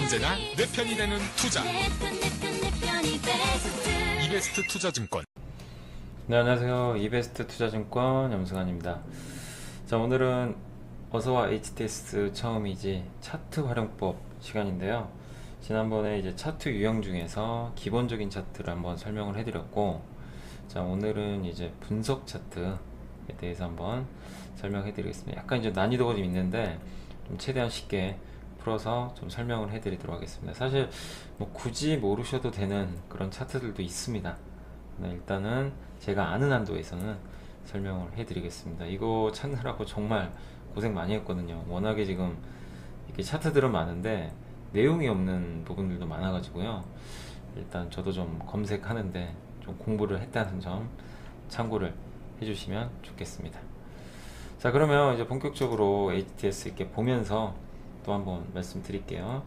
언제나 내 편이 되는 투자. 이베스트 투자증권. 네, 안녕하세요. 이베스트 투자증권 염승환입니다. 자, 오늘은 어서와 HTS 처음이지 차트 활용법 시간인데요. 지난번에 이제 차트 유형 중에서 기본적인 차트를 한번 설명을 해드렸고, 자, 오늘은 이제 분석 차트에 대해서 한번 설명해 드리겠습니다. 약간 이제 난이도가 좀 있는데 좀 최대한 쉽게 풀어서 좀 설명을 해 드리도록 하겠습니다. 사실 뭐 굳이 모르셔도 되는 그런 차트들도 있습니다. 일단은 제가 아는 한도에서는 설명을 해 드리겠습니다. 이거 찾느라고 정말 고생 많이 했거든요. 워낙에 지금 이렇게 차트들은 많은데 내용이 없는 부분들도 많아 가지고요. 일단 저도 좀 검색하는데 좀 공부를 했다는 점 참고를 해주시면 좋겠습니다. 자, 그러면 이제 본격적으로 HTS 이렇게 보면서 또 한번 말씀드릴게요.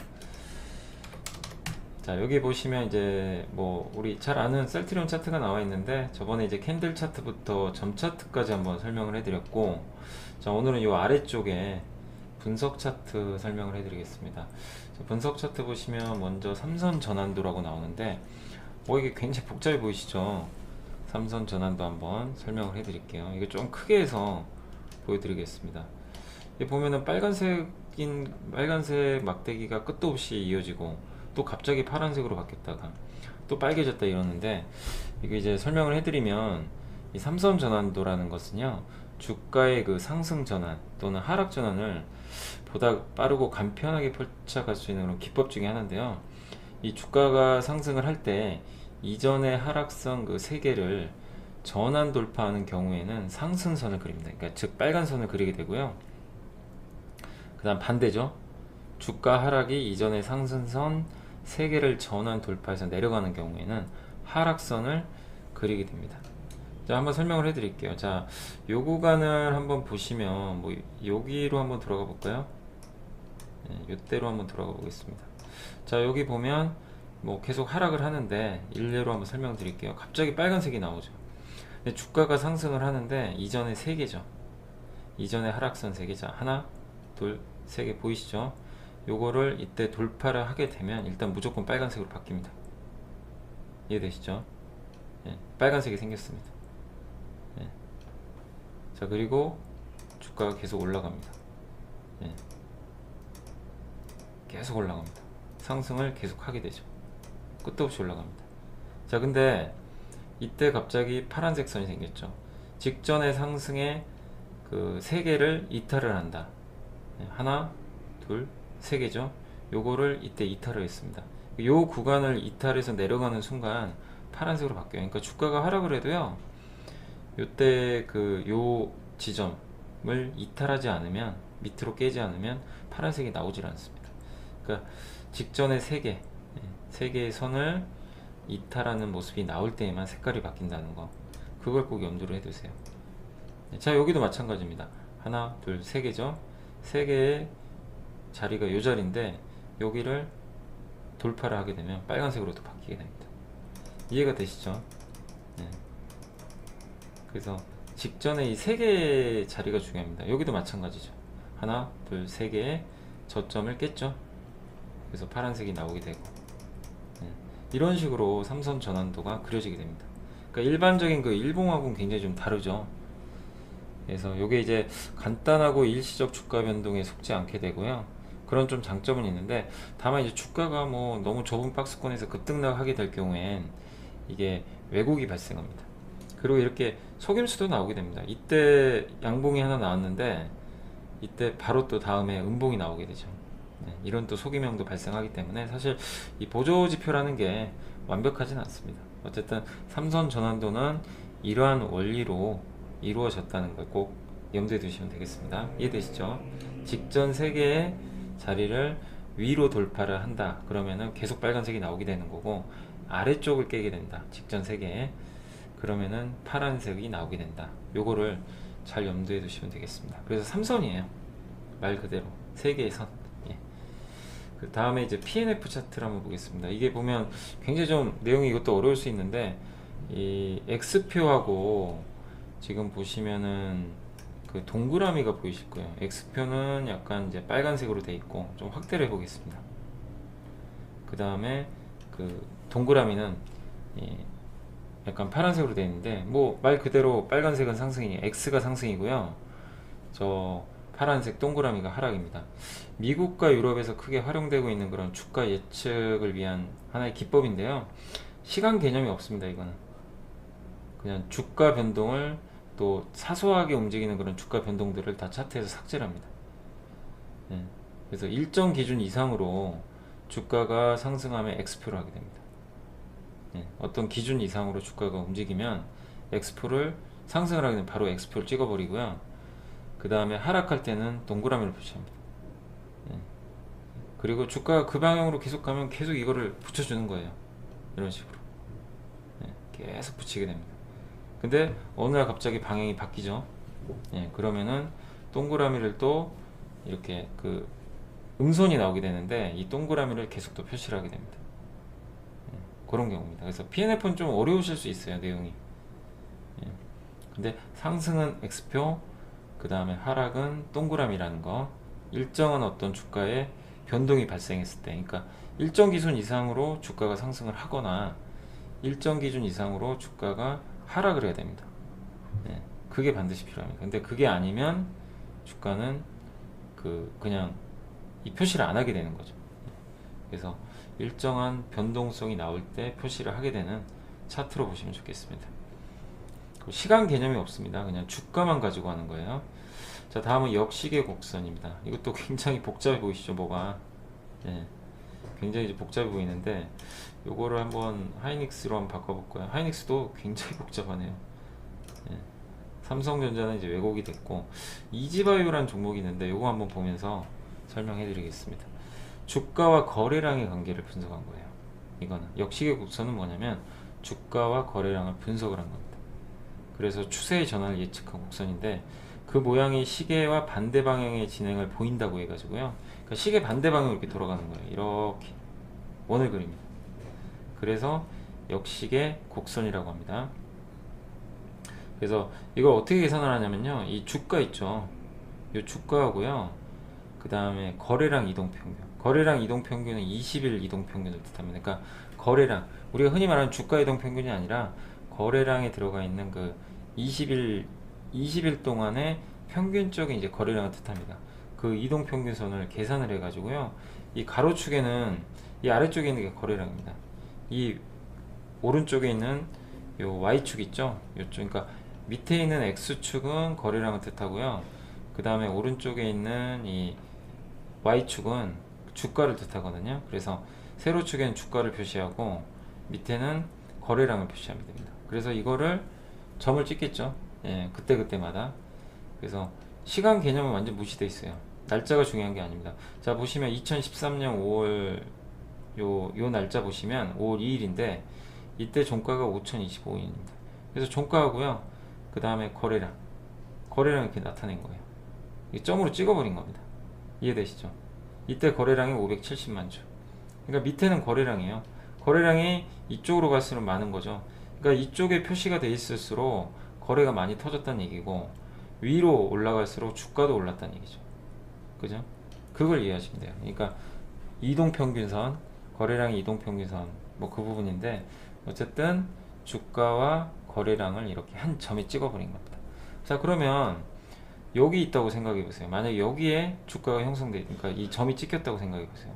자, 여기 보시면 이제 뭐 우리 잘 아는 셀트리온 차트가 나와 있는데, 저번에 이제 캔들 차트부터 점 차트까지 한번 설명을 해드렸고, 자, 오늘은 이 아래쪽에 분석 차트 설명을 해드리겠습니다. 자, 분석 차트 보시면 먼저 삼선 전환도라고 나오는데, 이게 굉장히 복잡해 보이시죠? 삼선 전환도 한번 설명을 해드릴게요. 이게 좀 크게 해서 보여드리겠습니다. 여기 보면은 빨간색 막대기가 끝도 없이 이어지고, 또 갑자기 파란색으로 바뀌었다가 또 빨개졌다 이러는데, 이게 이제 설명을 해드리면, 이 삼선 전환도라는 것은요, 주가의 그 상승 전환 또는 하락 전환을 보다 빠르고 간편하게 펼쳐갈 수 있는 그런 기법 중에 하나인데요. 이 주가가 상승을 할 때 이전의 하락선 그 세 개를 전환 돌파하는 경우에는 상승선을 그립니다. 그러니까 즉 빨간 선을 그리게 되고요. 그 다음 반대죠. 주가 하락이 이전의 상승선 세 개를 전환 돌파해서 내려가는 경우에는 하락선을 그리게 됩니다. 자, 한번 설명을 해드릴게요. 자, 요 구간을 한번 보시면 뭐 여기로 한번 들어가 볼까요? 네, 요때로 한번 들어가 보겠습니다. 자, 여기 보면 뭐 계속 하락을 하는데 일례로 한번 설명드릴게요. 갑자기 빨간색이 나오죠. 주가가 상승을 하는데 이전에 세 개죠. 이전에 하락선 세 개. 자, 하나, 둘, 세 개 보이시죠? 요거를 이때 돌파를 하게 되면 일단 무조건 빨간색으로 바뀝니다. 이해되시죠? 예, 빨간색이 생겼습니다. 예. 자, 그리고 주가가 계속 올라갑니다. 예. 계속 올라갑니다. 상승을 계속 하게 되죠. 끝도 없이 올라갑니다. 자, 근데 이때 갑자기 파란색 선이 생겼죠. 직전의 상승의 그 세 개를 이탈을 한다. 하나, 둘, 세 개죠. 요거를 이때 이탈을 했습니다. 요 구간을 이탈해서 내려가는 순간 파란색으로 바뀌어요. 그러니까 주가가 하락을 해도요, 요때 그 요 지점을 이탈하지 않으면, 밑으로 깨지 않으면 파란색이 나오질 않습니다. 그러니까 직전의 세 개의 선을 이탈하는 모습이 나올 때에만 색깔이 바뀐다는 거, 그걸 꼭 염두를 해두세요. 자, 여기도 마찬가지입니다. 하나, 둘, 세 개죠. 세 개의 자리가 요 자리인데 여기를 돌파를 하게 되면 빨간색으로 또 바뀌게 됩니다. 이해가 되시죠? 네. 그래서 직전에 이 세 개의 자리가 중요합니다. 여기도 마찬가지죠. 하나, 둘, 세 개의 저점을 깼죠. 그래서 파란색이 나오게 되고, 이런 식으로 삼선 전환도가 그려지게 됩니다. 그러니까 일반적인 그 일봉하고는 굉장히 좀 다르죠. 그래서 이게 이제 간단하고 일시적 주가 변동에 속지 않게 되고요. 그런 좀 장점은 있는데, 다만 이제 주가가 뭐 너무 좁은 박스권에서 급등락하게 될 경우엔 이게 왜곡이 발생합니다. 그리고 이렇게 속임수도 나오게 됩니다. 이때 양봉이 하나 나왔는데 이때 바로 또 다음에 음봉이 나오게 되죠. 이런 또 속임형도 발생하기 때문에 사실 이 보조지표라는 게 완벽하진 않습니다. 어쨌든 삼선 전환도는 이러한 원리로 이루어졌다는 걸 꼭 염두에 두시면 되겠습니다. 이해되시죠? 직전 세 개의 자리를 위로 돌파를 한다 그러면은 계속 빨간색이 나오게 되는 거고, 아래쪽을 깨게 된다, 직전 세 개에, 그러면은 파란색이 나오게 된다. 요거를 잘 염두에 두시면 되겠습니다. 그래서 삼선이에요, 말 그대로 세 개의 선. 그 다음에 이제 PNF 차트를 한번 보겠습니다. 이게 보면 굉장히 좀 내용이 이것도 어려울 수 있는데, 이 X표하고 지금 보시면은 그 동그라미가 보이실 거예요. X표는 약간 이제 빨간색으로 돼 있고, 좀 확대를 해 보겠습니다. 그 다음에 그 동그라미는 예, 약간 파란색으로 되어 있는데 뭐 말 그대로 빨간색은 상승이니 X가 상승이고요. 저 파란색 동그라미가 하락입니다. 미국과 유럽에서 크게 활용되고 있는 그런 주가 예측을 위한 하나의 기법인데요. 시간 개념이 없습니다. 이거는 그냥 주가 변동을 또 사소하게 움직이는 그런 주가 변동들을 다 차트에서 삭제를 합니다. 예. 그래서 일정 기준 이상으로 주가가 상승하면 X표를 하게 됩니다. 예. 어떤 기준 이상으로 주가가 움직이면 X표를 상승을 하게 되면 바로 X표를 찍어버리고요. 그 다음에 하락할 때는 동그라미를 표시합니다. 예. 그리고 주가가 그 방향으로 계속 가면 계속 이거를 붙여주는 거예요. 이런 식으로 예. 계속 붙이게 됩니다. 근데 어느 날 갑자기 방향이 바뀌죠. 예. 그러면은 동그라미를 또 이렇게 그 음선이 나오게 되는데 이 동그라미를 계속 또 표시를 하게 됩니다. 예. 그런 경우입니다. 그래서 PNF는 좀 어려우실 수 있어요. 내용이. 예. 근데 상승은 X표, 그 다음에 하락은 동그라미라는 거. 일정한 어떤 주가의 변동이 발생했을 때, 그러니까 일정 기준 이상으로 주가가 상승을 하거나 일정 기준 이상으로 주가가 하락을 해야 됩니다. 네, 그게 반드시 필요합니다. 근데 그게 아니면 주가는 그냥 이 표시를 안 하게 되는 거죠. 그래서 일정한 변동성이 나올 때 표시를 하게 되는 차트로 보시면 좋겠습니다. 시간 개념이 없습니다. 그냥 주가만 가지고 하는 거예요. 자, 다음은 역시계 곡선입니다. 이것도 굉장히 복잡해 보이시죠, 뭐가? 예, 굉장히 복잡해 보이는데 요거를 한번 하이닉스로 한번 바꿔볼 거예요. 하이닉스도 굉장히 복잡하네요. 예, 삼성전자는 이제 왜곡이 됐고 이지바이오라는 종목이 있는데 요거 한번 보면서 설명해 드리겠습니다. 주가와 거래량의 관계를 분석한 거예요. 이거는 역시계 곡선은 뭐냐면 주가와 거래량을 분석을 한 겁니다. 그래서 추세의 전환을 예측한 곡선인데 그 모양이 시계와 반대 방향의 진행을 보인다고 해가지고요. 그러니까 시계 반대 방향으로 이렇게 돌아가는 거예요. 이렇게 원을 그립니다. 그래서 역시계 곡선이라고 합니다. 그래서 이걸 어떻게 계산을 하냐면요. 이 주가 있죠. 이 주가하고요. 그 다음에 거래량 이동평균. 거래량 이동평균은 20일 이동평균을 뜻합니다. 그러니까 거래량, 우리가 흔히 말하는 주가 이동평균이 아니라 거래량에 들어가 있는 그 20일 동안의 평균적인 이제 거래량을 뜻합니다. 그 이동평균선을 계산을 해가지고요. 이 가로축에는 이 아래쪽에 있는 게 거래량입니다. 이 오른쪽에 있는 요 Y축 있죠? 요쪽, 그러니까 밑에 있는 X축은 거래량을 뜻하고요. 그 다음에 오른쪽에 있는 이 Y축은 주가를 뜻하거든요. 그래서 세로축에는 주가를 표시하고 밑에는 거래량을 표시하면 됩니다. 그래서 이거를 점을 찍겠죠. 예, 그때마다. 그래서 시간 개념은 완전 무시되어 있어요. 날짜가 중요한 게 아닙니다. 자, 보시면 2013년 5월 요 날짜 보시면 5월 2일인데 이때 종가가 5,025원입니다. 그래서 종가하고요. 그 다음에 거래량 이렇게 나타낸 거예요. 이 점으로 찍어버린 겁니다. 이해되시죠? 이때 거래량이 570만 주. 그러니까 밑에는 거래량이에요. 거래량이 이쪽으로 갈수록 많은 거죠. 그러니까 이쪽에 표시가 돼 있을수록 거래가 많이 터졌다는 얘기고 위로 올라갈수록 주가도 올랐다는 얘기죠. 그죠? 그걸 이해하시면 돼요. 그러니까 이동평균선, 거래량 이동평균선 뭐 그 부분인데 어쨌든 주가와 거래량을 이렇게 한 점에 찍어버린 겁니다. 자, 그러면 여기 있다고 생각해 보세요. 만약에 여기에 주가가 형성돼, 그러니까 이 점이 찍혔다고 생각해 보세요.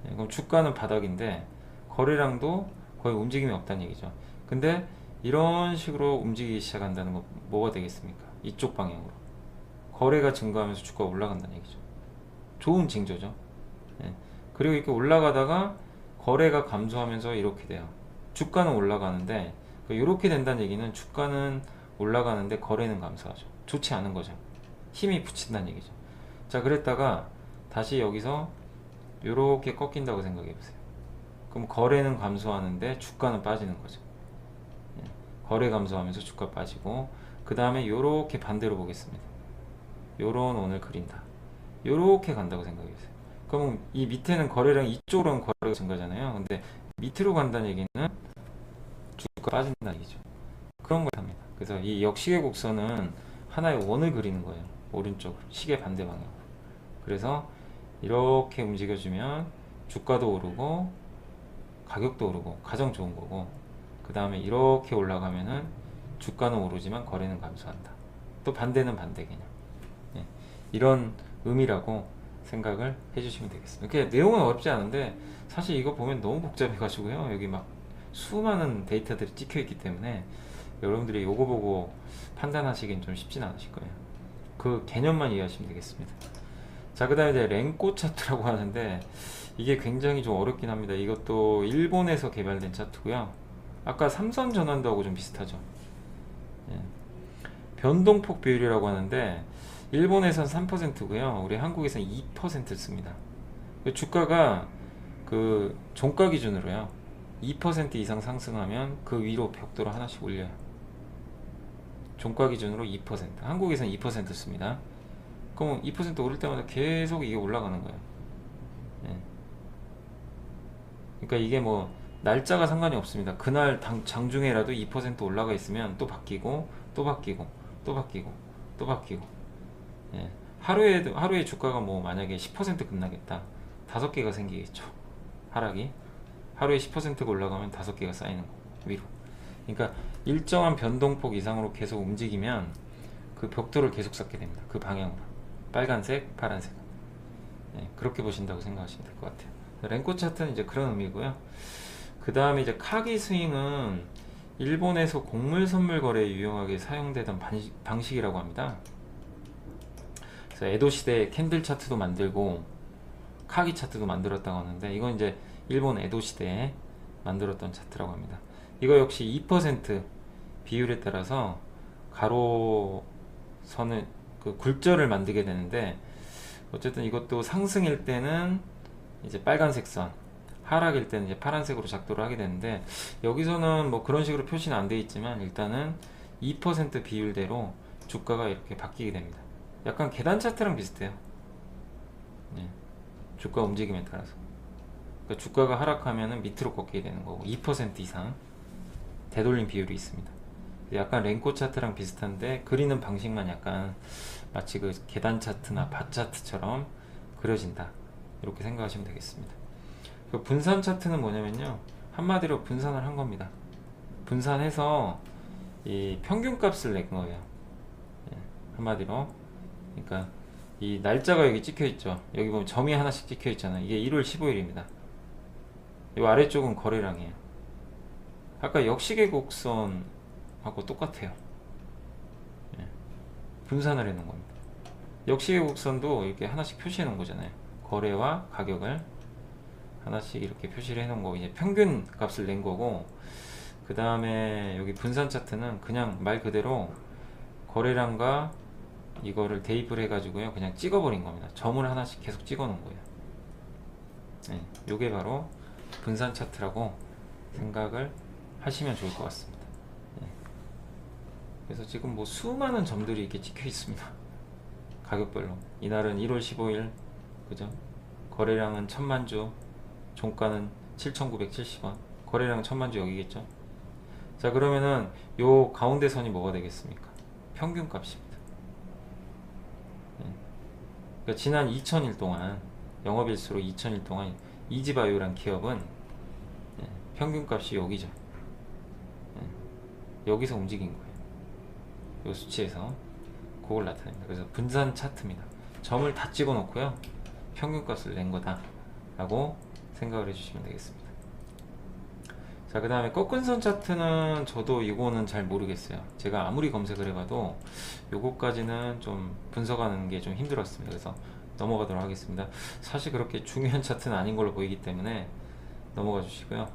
네, 그럼 주가는 바닥인데 거래량도 거의 움직임이 없다는 얘기죠. 근데 이런 식으로 움직이기 시작한다는 건 뭐가 되겠습니까? 이쪽 방향으로 거래가 증가하면서 주가가 올라간다는 얘기죠. 좋은 징조죠. 네. 그리고 이렇게 올라가다가 거래가 감소하면서 이렇게 돼요. 주가는 올라가는데 이렇게 된다는 얘기는 주가는 올라가는데 거래는 감소하죠. 좋지 않은 거죠. 힘이 붙인다는 얘기죠. 자, 그랬다가 다시 여기서 이렇게 꺾인다고 생각해 보세요. 그럼 거래는 감소하는데 주가는 빠지는 거죠. 예. 거래 감소하면서 주가 빠지고 그 다음에 이렇게 반대로 보겠습니다. 요런 원을 그린다. 요렇게 간다고 생각해 보세요. 그럼 이 밑에는 거래량 이쪽으로는 거래가 증가잖아요. 근데 밑으로 간다는 얘기는 주가 빠진다는 얘기죠. 그런 걸 합니다. 그래서 이 역시계 곡선은 하나의 원을 그리는 거예요. 오른쪽으로 시계 반대 방향으로. 그래서 이렇게 움직여주면 주가도 오르고 가격도 오르고 가장 좋은 거고, 그 다음에 이렇게 올라가면은 주가는 오르지만 거래는 감소한다. 또 반대는 반대 개념. 예, 이런 의미라고 생각을 해주시면 되겠습니다. 그러니까 내용은 어렵지 않은데 사실 이거 보면 너무 복잡해가지고요. 여기 막 수많은 데이터들이 찍혀 있기 때문에 여러분들이 요거 보고 판단하시기엔 좀 쉽진 않으실 거예요. 그 개념만 이해하시면 되겠습니다. 자, 그 다음에 이제 랭코 차트라고 하는데 이게 굉장히 좀 어렵긴 합니다. 이것도 일본에서 개발된 차트고요. 아까 삼선 전환도하고 좀 비슷하죠. 예. 변동폭 비율이라고 하는데 일본에선 3%고요. 우리 한국에선 2% 씁니다. 주가가 그 종가 기준으로요. 2% 이상 상승하면 그 위로 벽돌을 하나씩 올려요. 종가 기준으로 2%. 한국에선 2% 씁니다. 그럼 2% 오를 때마다 계속 이게 올라가는 거예요. 예. 그러니까 이게 뭐 날짜가 상관이 없습니다. 그날 장중에라도 2% 올라가 있으면 또 바뀌고 또 바뀌고 또 바뀌고 또 바뀌고. 예. 하루에 주가가 뭐 만약에 10% 급락했다. 5개가 생기겠죠. 하락이. 하루에 10%가 올라가면 5개가 쌓이는 거 위로. 그러니까 일정한 변동폭 이상으로 계속 움직이면 그 벽돌을 계속 쌓게 됩니다. 그 방향으로. 빨간색, 파란색. 예, 그렇게 보신다고 생각하시면 될 것 같아요. 랭코 차트는 이제 그런 의미고요. 그 다음에 이제 카기 스윙은 일본에서 곡물 선물 거래에 유용하게 사용되던 방식이라고 합니다. 그래서 에도 시대에 캔들 차트도 만들고 카기 차트도 만들었다고 하는데 이건 이제 일본 에도 시대에 만들었던 차트라고 합니다. 이거 역시 2% 비율에 따라서 가로선을 그 굴절을 만들게 되는데, 어쨌든 이것도 상승일 때는 이제 빨간색 선, 하락일 때는 이제 파란색으로 작도를 하게 되는데, 여기서는 뭐 그런 식으로 표시는 안 되어 있지만 일단은 2% 비율대로 주가가 이렇게 바뀌게 됩니다. 약간 계단 차트랑 비슷해요. 네. 주가 움직임에 따라서. 그러니까 주가가 하락하면은 밑으로 꺾이게 되는 거고 2% 이상 되돌림 비율이 있습니다. 약간 랭코 차트랑 비슷한데 그리는 방식만 약간 마치 그 계단 차트나 바 차트처럼 그려진다. 이렇게 생각하시면 되겠습니다. 그 분산 차트는 뭐냐면요. 한마디로 분산을 한 겁니다. 분산해서 이 평균값을 낸 거예요. 예, 한마디로. 그러니까 이 날짜가 여기 찍혀 있죠. 여기 보면 점이 하나씩 찍혀 있잖아요. 이게 1월 15일입니다. 이 아래쪽은 거래량이에요. 아까 역시계 곡선하고 똑같아요. 예, 분산을 해놓은 겁니다. 역시계 곡선도 이렇게 하나씩 표시해 놓은 거잖아요. 거래와 가격을 하나씩 이렇게 표시를 해 놓은 거, 이제 평균 값을 낸 거고, 그 다음에 여기 분산 차트는 그냥 말 그대로 거래량과 이거를 대입을 해가지고요, 그냥 찍어버린 겁니다. 점을 하나씩 계속 찍어 놓은 거예요. 네, 요게 바로 분산 차트라고 생각을 하시면 좋을 것 같습니다. 네. 그래서 지금 뭐 수많은 점들이 이렇게 찍혀 있습니다. 가격별로. 이날은 1월 15일, 그죠? 거래량은 1000만주, 종가는 7,970원. 거래량 1000만주 여기겠죠? 자, 그러면은 요 가운데 선이 뭐가 되겠습니까? 평균 값입니다. 네. 그러니까 지난 2000일 동안, 영업일수로 2000일 동안 이지바이오란 기업은 평균 값이 여기죠. 여기서 움직인 거예요. 이 수치에서 그걸 나타냅니다. 그래서 분산 차트입니다. 점을 다 찍어 놓고요, 평균 값을 낸 거다 라고 생각을 해주시면 되겠습니다. 자, 그 다음에 꺾은 선 차트는 저도 이거는 잘 모르겠어요. 제가 아무리 검색을 해봐도 요거까지는 좀 분석하는 게 좀 힘들었습니다. 그래서 넘어가도록 하겠습니다. 사실 그렇게 중요한 차트는 아닌 걸로 보이기 때문에 넘어가 주시고요.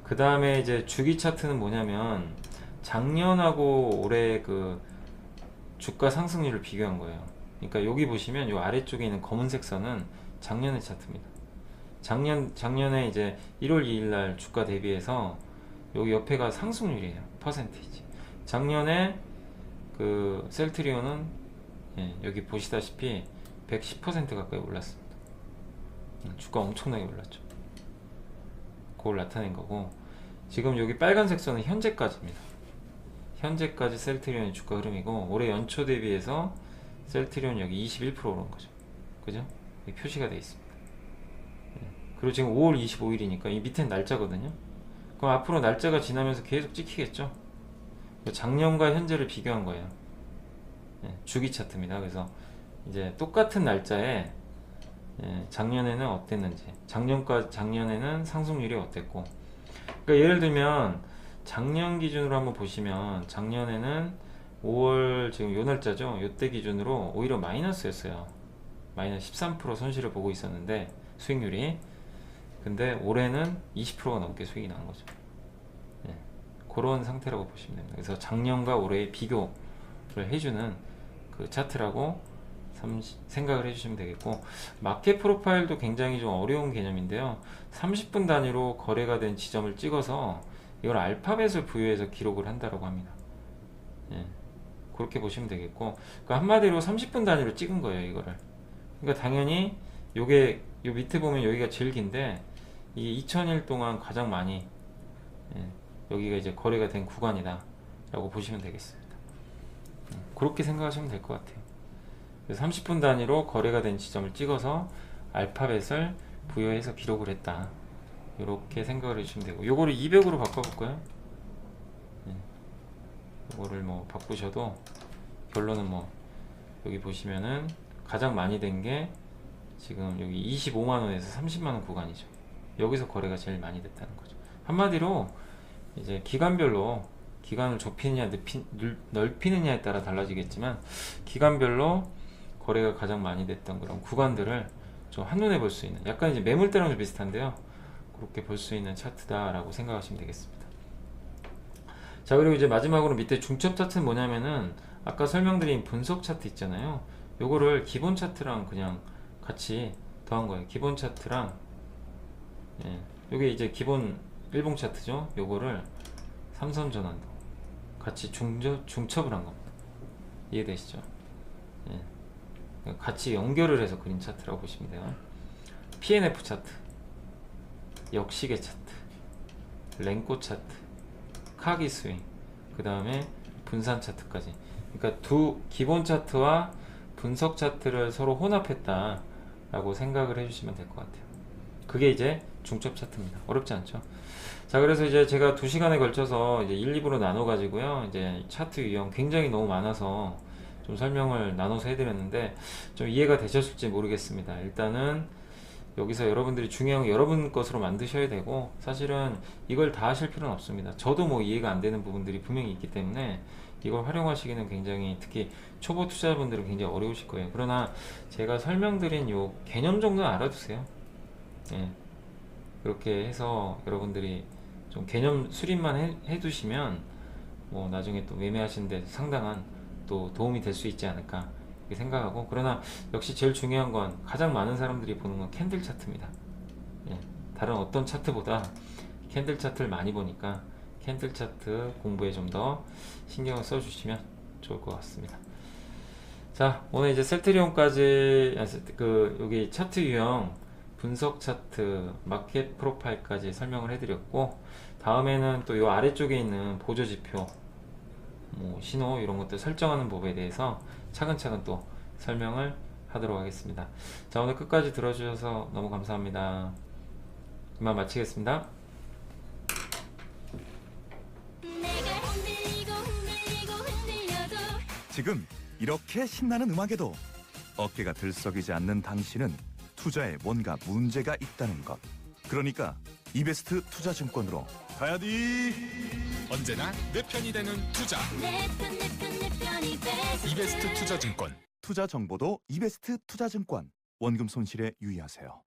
그 다음에 이제 주기 차트는 뭐냐면 작년하고 올해 그 주가 상승률을 비교한 거예요. 그러니까 여기 보시면 요 아래쪽에 있는 검은색 선은 작년의 차트입니다. 작년에 이제 1월 2일 날 주가 대비해서 여기 옆에가 상승률이에요. 퍼센테이지. 작년에 그 셀트리온은 여기 보시다시피 110% 가까이 올랐습니다. 주가 엄청나게 올랐죠. 그걸 나타낸 거고, 지금 여기 빨간색 선은 현재까지입니다. 현재까지 셀트리온의 주가 흐름이고, 올해 연초 대비해서 셀트리온 여기 21% 오른 거죠. 그죠? 여기 표시가 되어 있습니다. 그리고 지금 5월 25일이니까 이 밑엔 날짜거든요. 그럼 앞으로 날짜가 지나면서 계속 찍히겠죠. 작년과 현재를 비교한 거예요. 주기 차트입니다. 그래서 이제 똑같은 날짜에 작년에는 어땠는지, 작년에는 상승률이 어땠고, 그러니까 예를 들면 작년 기준으로 한번 보시면 작년에는 5월 지금 요 날짜죠. 요때 기준으로 오히려 마이너스였어요. 마이너스 13% 손실을 보고 있었는데 수익률이. 근데 올해는 20%가 넘게 수익이 난 거죠. 그런 상태라고 보시면 됩니다. 그래서 작년과 올해의 비교를 해주는 그 차트라고 생각을 해주시면 되겠고, 마켓 프로파일도 굉장히 좀 어려운 개념인데요. 30분 단위로 거래가 된 지점을 찍어서 이걸 알파벳을 부여해서 기록을 한다고 합니다. 그렇게 보시면 되겠고, 그러니까 한마디로 30분 단위로 찍은 거예요, 이거를. 그러니까 당연히 요게 요 밑에 보면 여기가 제일 긴데 이게 2000일 동안 가장 많이 여기가 이제 거래가 된 구간이다 라고 보시면 되겠습니다. 그렇게 생각하시면 될 것 같아요. 그래서 30분 단위로 거래가 된 지점을 찍어서 알파벳을 부여해서 기록을 했다, 이렇게 생각을 해주시면 되고, 요거를 200으로 바꿔볼까요? 요거를 뭐 바꾸셔도 결론은 뭐 여기 보시면은 가장 많이 된 게 지금 여기 25만원에서 30만원 구간이죠. 여기서 거래가 제일 많이 됐다는 거죠. 한마디로 이제 기간별로, 기간을 좁히느냐 넓히느냐에 따라 달라지겠지만 기간별로 거래가 가장 많이 됐던 그런 구간들을 좀 한눈에 볼 수 있는, 약간 이제 매물대랑 좀 비슷한데요, 그렇게 볼 수 있는 차트다 라고 생각하시면 되겠습니다. 자, 그리고 이제 마지막으로 밑에 중첩 차트는 뭐냐면은 아까 설명드린 분석 차트 있잖아요. 요거를 기본 차트랑 그냥 같이 더한 거예요. 기본 차트랑, 요게 이제 기본 일봉 차트죠. 요거를 삼선 전환도 같이 중첩을 한 겁니다. 이해되시죠? 같이 연결을 해서 그린 차트라고 보시면 돼요. PNF 차트, 역시계 차트, 랭코 차트, 카기 스윙, 그 다음에 분산 차트까지. 그러니까 두 기본 차트와 분석 차트를 서로 혼합했다 라고 생각을 해주시면 될 것 같아요. 그게 이제 중첩 차트입니다. 어렵지 않죠? 자, 그래서 이제 제가 2시간에 걸쳐서 이제 1, 2부로 나눠 가지고요, 이제 차트 유형 굉장히 너무 많아서 좀 설명을 나눠서 해드렸는데 좀 이해가 되셨을지 모르겠습니다. 일단은 여기서 여러분들이 중요한 건 여러분 것으로 만드셔야 되고, 사실은 이걸 다 하실 필요는 없습니다. 저도 뭐 이해가 안 되는 부분들이 분명히 있기 때문에 이걸 활용하시기는 굉장히, 특히 초보 투자자분들은 굉장히 어려우실 거예요. 그러나 제가 설명드린 요 개념 정도는 알아두세요. 그렇게 해서 여러분들이 좀 개념 수립만 해두시면 뭐 나중에 또 매매하시는데 상당한 또 도움이 될 수 있지 않을까 이렇게 생각하고, 그러나 역시 제일 중요한 건 가장 많은 사람들이 보는 건 캔들 차트입니다. 다른 어떤 차트보다 캔들 차트를 많이 보니까 캔들 차트 공부에 좀 더 신경을 써주시면 좋을 것 같습니다. 자, 오늘 이제 셀트리온까지 여기 차트 유형, 분석 차트, 마켓 프로파일까지 설명을 해드렸고, 다음에는 또 요 아래쪽에 있는 보조 지표, 뭐 신호 이런 것들 설정하는 법에 대해서 차근차근 또 설명을 하도록 하겠습니다. 자, 오늘 끝까지 들어주셔서 너무 감사합니다. 이만 마치겠습니다. 지금 이렇게 신나는 음악에도 어깨가 들썩이지 않는 당신은 투자에 뭔가 문제가 있다는 것. 그러니까 이베스트 투자증권으로 가야지. 언제나 내 편이 되는 투자. 이베스트 투자증권. 투자 정보도 이베스트 투자증권. 원금 손실에 유의하세요.